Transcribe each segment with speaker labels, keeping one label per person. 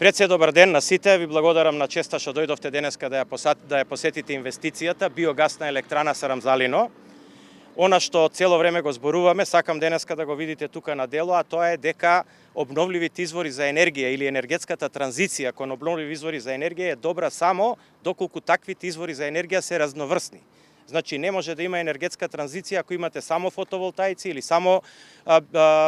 Speaker 1: Пред се добар ден на сите, ви благодарам на честа што дојдовте денеска да ја посетите инвестицијата биогасна електрана Сарамзалино. Она што цело време го зборуваме, сакам денеска да го видите тука на дело, а тоа е дека обновливите извори за енергија или енергетската транзиција кон обновливи извори за енергија е добра само доколку таквите извори за енергија се разноврсни. Значи не може да има енергетска транзиција ако имате само фотоволтаици или само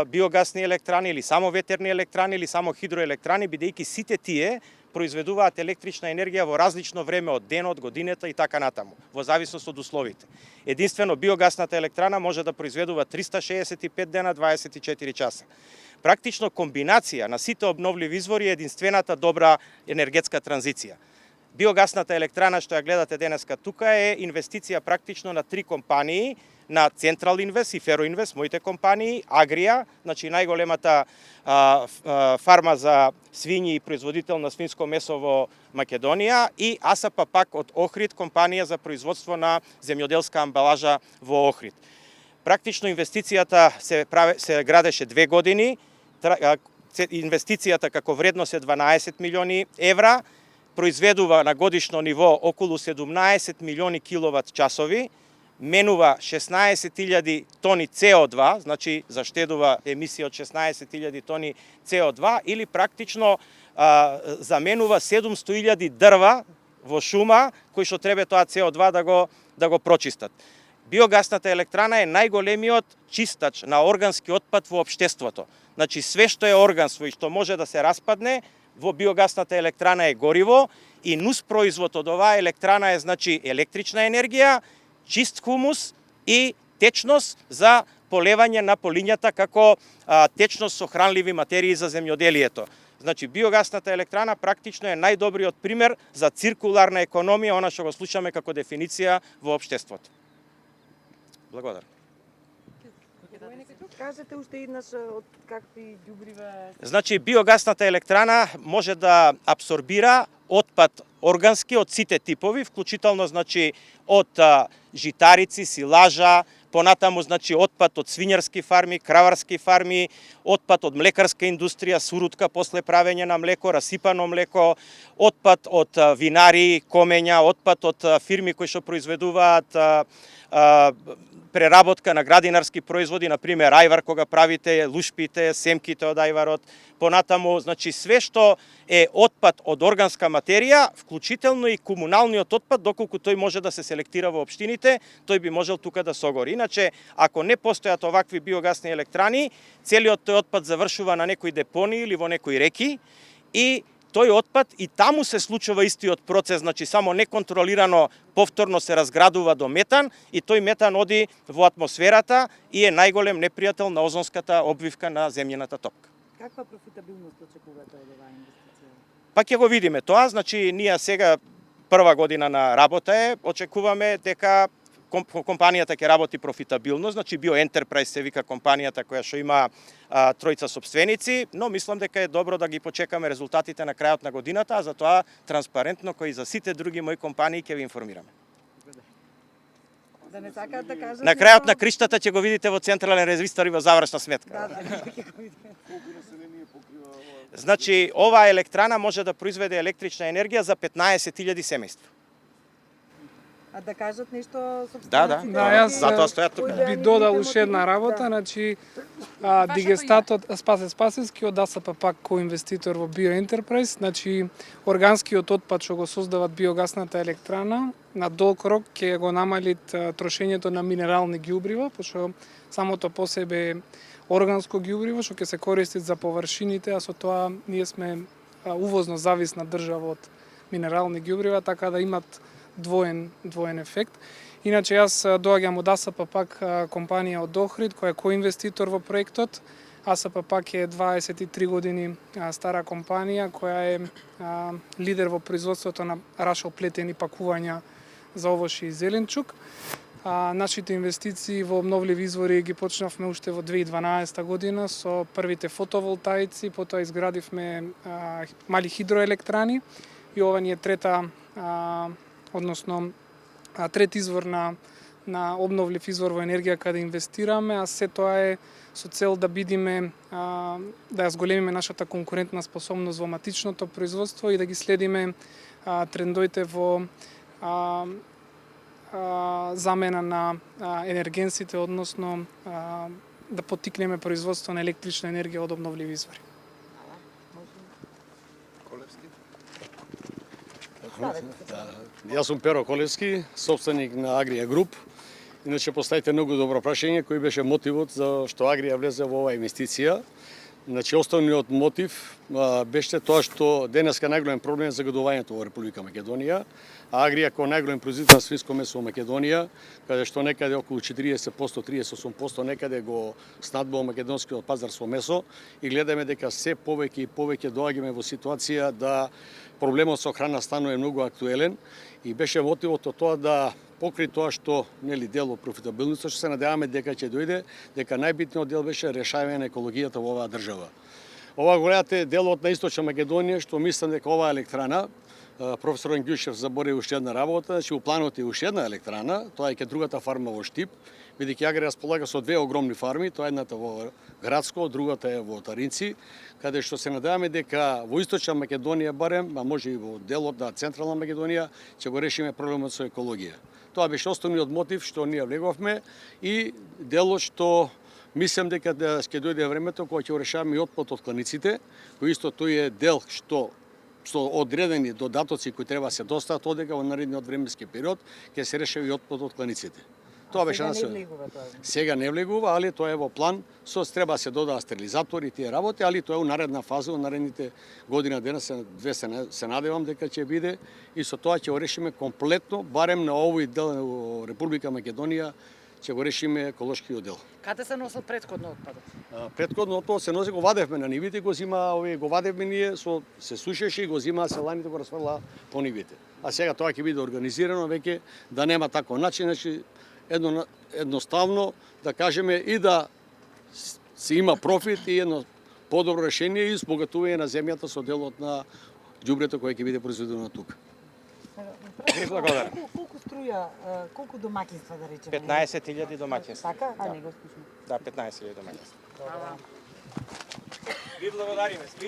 Speaker 1: биогасни електрани или само ветерни електрани или само хидроелектрани, бидејќи сите тие произведуваат електрична енергија во различно време од денот, годината и така натаму, во зависност од условите. Единствено биогасната електрана може да произведува 365 дена, 24 часа. Практично комбинација на сите обновливи извори е единствената добра енергетска транзиција. Биогасната електрана што ја гледате денеска тука е инвестиција практично на 3 компании, на Централ Инвест и Фероинвест, моите компании, Агрија, значи најголемата фарма за свињи и производител на свинско месо во Македонија, и АСП пак од Охрид, компанија за производство на земјоделска амбалажа во Охрид. Практично инвестицијата се градеше 2 години, инвестицијата како вредност е 12 милиони евра, произведува на годишно ниво околу 17 милиони киловат часови, менува 16.000 тони CO2, значи заштедува емисија од 16.000 тони CO2 или практично заменува 700.000 дрва во шума кои што треба тоа CO2 да го прочистат. Биогасната електрана е најголемиот чистач на органски отпад во општеството. Значи све што е органство и што може да се распадне во биогасната електрана е гориво и нус производ од оваа електрана е значи електрична енергија, чист хумус и течност за полевање на полињата како течност со хранливи материи за земјоделието. Значи биогасната електрана практично е најдобриот пример за циркуларна економија, она што го слушаме како дефиниција во општеството. Благодарам.
Speaker 2: Кажете уште еднаш од какви ѓубрива...
Speaker 1: Значи биогасната електрана може да апсорбира отпад органски од сите типови, вклучително значи од житарици, силажа, понатаму значи отпад од свињарски фарми, краварски фарми, отпад од млекарска индустрија, сурутка после правење на млеко, расипано млеко, отпад од винари, комења, отпад од фирми кои што произведуваат преработка на градинарски производи, на пример ајвар кога правите, лушпите, семките од ајварот, понатаму, значи све што е отпад од органска материја, вклучително и комуналниот отпад, доколку тој може да се селектира во општините, тој би можел тука да се огори. Иначе, ако не постојат овакви биогасни електрани, целиот тој отпад завршува на некои депони или во некои реки и тој отпад и таму се случува истиот процес, значи само неконтролирано повторно се разградува до метан и тој метан оди во атмосферата и е најголем непријател на озонската обвивка на земјината топка.
Speaker 2: Каква профитабилност очекувате од оваа инвестиција?
Speaker 1: Па ќе го видиме тоа, значи ние сега прва година на работа е, очекуваме дека компанијата ќе работи профитабилно, значи BioEnterprise се вика компанијата која што има тројца сопственици, но мислам дека е добро да ги почекаме резултатите на крајот на годината, а за тоа транспарентно кои за сите други мои компании ќе ви информираме.
Speaker 2: Да не сакаат да кажат...
Speaker 1: На крајот на криштата ќе го видите во централен регистар и во завршна сметка. Значи оваа електрана може да произведе електрична енергија за 15.000 семејства.
Speaker 2: А да кажат нешто
Speaker 1: Да,
Speaker 3: јас
Speaker 1: затоа стојат тука.
Speaker 3: би додал уште една работа, значи Дигестатот Спасе Спасевски од АСП пак коинвеститор во BioEnterprise, значи органскиот отпад што го создават биогасната електрана на долг рок ќе го намали трошењето на минерални ѓубрива, пошто самото по себе е органско ѓубриво што ќе се користи за површините, а со тоа ние сме увозно зависна држава од минерални ѓубрива, така да имат двоен ефект. Иначе јас доаѓам од АСП пак компанија од Охрид која е коинвеститор во проектот. АСП пак е 23 години стара компанија која е лидер во производството на рашол плетени пакувања за овошје и зеленчук. Нашите инвестиции во обновливи извори ги почнавме уште во 2012 година со првите фотоволтаици, потоа изградивме мали хидроелектрани и ова ни е трет извор на на обновлив извор во енергија каде инвестираме, а се тоа е со цел да бидиме да ја зголемиме нашата конкурентна способност во матичното производство и да ги следиме трендовите во замена на енергенсите, односно да поттикнеме производство на електрична енергија од обновливи извори.
Speaker 4: Јас сум Перо Колевски, собственик на Агрија Груп. Иначе поставите многу добро прашање, кој беше мотивот за што Агрија влезе во оваа инвестиција. Значи, основниот мотив беше тоа што денеска најголем проблем е загадувањето во Република Македонија, а Агрија како најголем производител на свинско месо во Македонија, каде што некаде околу 40%, 38% некаде го снадбува македонскиот пазар со месо и гледаме дека се повеќе и повеќе доаѓаме во ситуација да проблемот со храна станува многу актуелен и беше мотивот од тоа да покри тоа што нели дел од профитабилноста, што се надеваме дека ќе дојде, дека најбитниот дел беше решавање на екологијата во оваа држава. Ова го гледате делот на Источна Македонија, што мислам дека оваа електрана, професор Ангјушев заборави уште една работа, значи у планот е уште една електрана, тоа е ке другата фарма во Штип, бидејќи Агрија располага со две огромни фарми, тоа е едната во Градско, другата е во Таринци, каде што се надеваме дека во Источна Македонија барем, а може и во делот на Централна Македонија, ќе го решиме проблемот со екологија. Тоа беше основниот мотив што ние влеговме и делот што мислам дека ќе дојде времето кога ќе решаваме и отпад од кланиците, кој исто тој е дел што одредени додатоци кои треба се достават одека во наредниот временски период, ќе се реши и отпад од кланиците. Тоа беше сега не влегува, али тоа е во план, треба се додава стерилизатори и тие работи, али тоа е у наредна фаза, у наредните година дена две се надевам дека ќе биде и со тоа ќе го решиме комплетно, барем на овој дел во Република Македонија ќе го решиме еколошкиот дел.
Speaker 2: Каде се носел претходно отпадот?
Speaker 3: Претходно отпадот се носи, го вадевме на нивите, го вадевме ние, се сушеше и го зимаа селаните, го расфрла по нивите. А сега тоа ќе биде организирано веќе да нема таков начин, значи едноставно да кажеме и да се има профит и едно подобро решение и збогатување на земјата со делот на ѓубрето кое ќе биде произведено тука.
Speaker 1: Благодарам.
Speaker 2: Колку струја, колку домаќинства да речеме?
Speaker 1: 15.000 домаќинства.
Speaker 2: Така? А не го слушам.
Speaker 1: Да, 15.000 домаќинства.
Speaker 2: Добра.
Speaker 1: Ви благодариме.